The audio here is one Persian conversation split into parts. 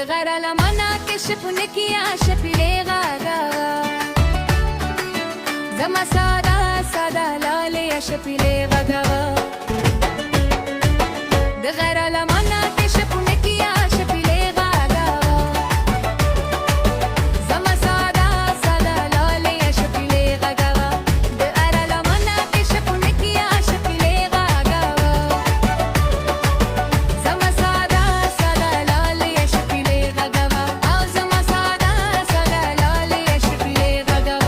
دغر لمنا كشف نكيا شبيلي غاغا زما سادا سادا لالي يا شبيلي غاغا دغر لمنا كشف نكيا شبيلي غاغا زما سادا سادا لالي يا شبيلي غاغا دغر لمنا كشف نكيا شبيلي غاغا زما سادا سادا لالي يا شبيلي غاغا او زما سادا سادا لالي يا شبيلي غاغا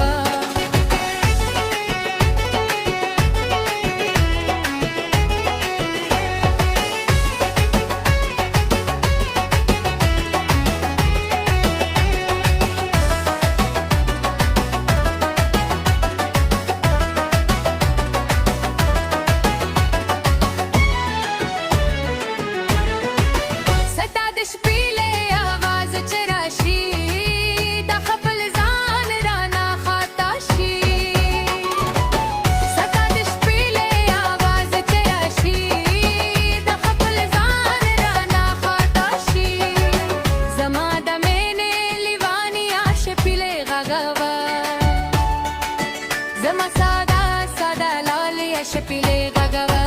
ستادش پیله آواز چراشی دا خپل ځان رانا خطاشي ستادش پیله آواز چراشی دا خپل ځان رانا خطاشي زما د مینې لیوانی عاش پیله غغوا زما سادا سادا لالي عاش پیله غغوا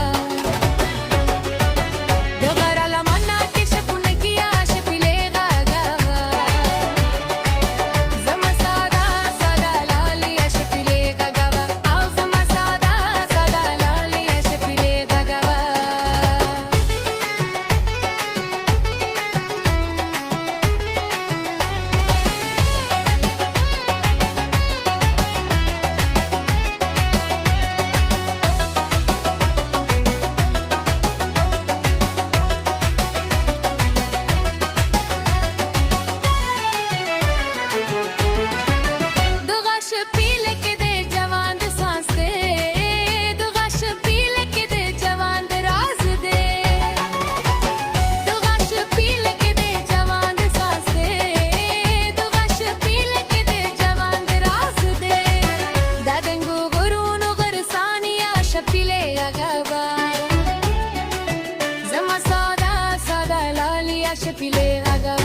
شپيلي غاغا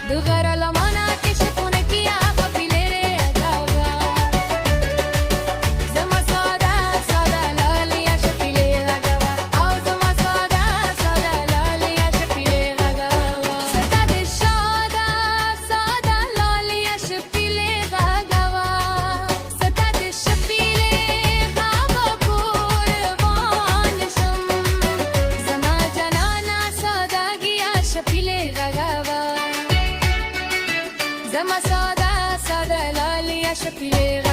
دغر لمنا كشف نكيا خبيلي غاغا زما سادا سادا لالي يا شپيلي غاغا او زما سادا سادا لالي يا شپيلي غاغا ستاد سادا سادا لالي يا شپيلي غاغا ستاد شپيلي غاغا قربان شم زما جنانا شپيلي غاغا زما سادا سادا لالي يا شپيلي غاغا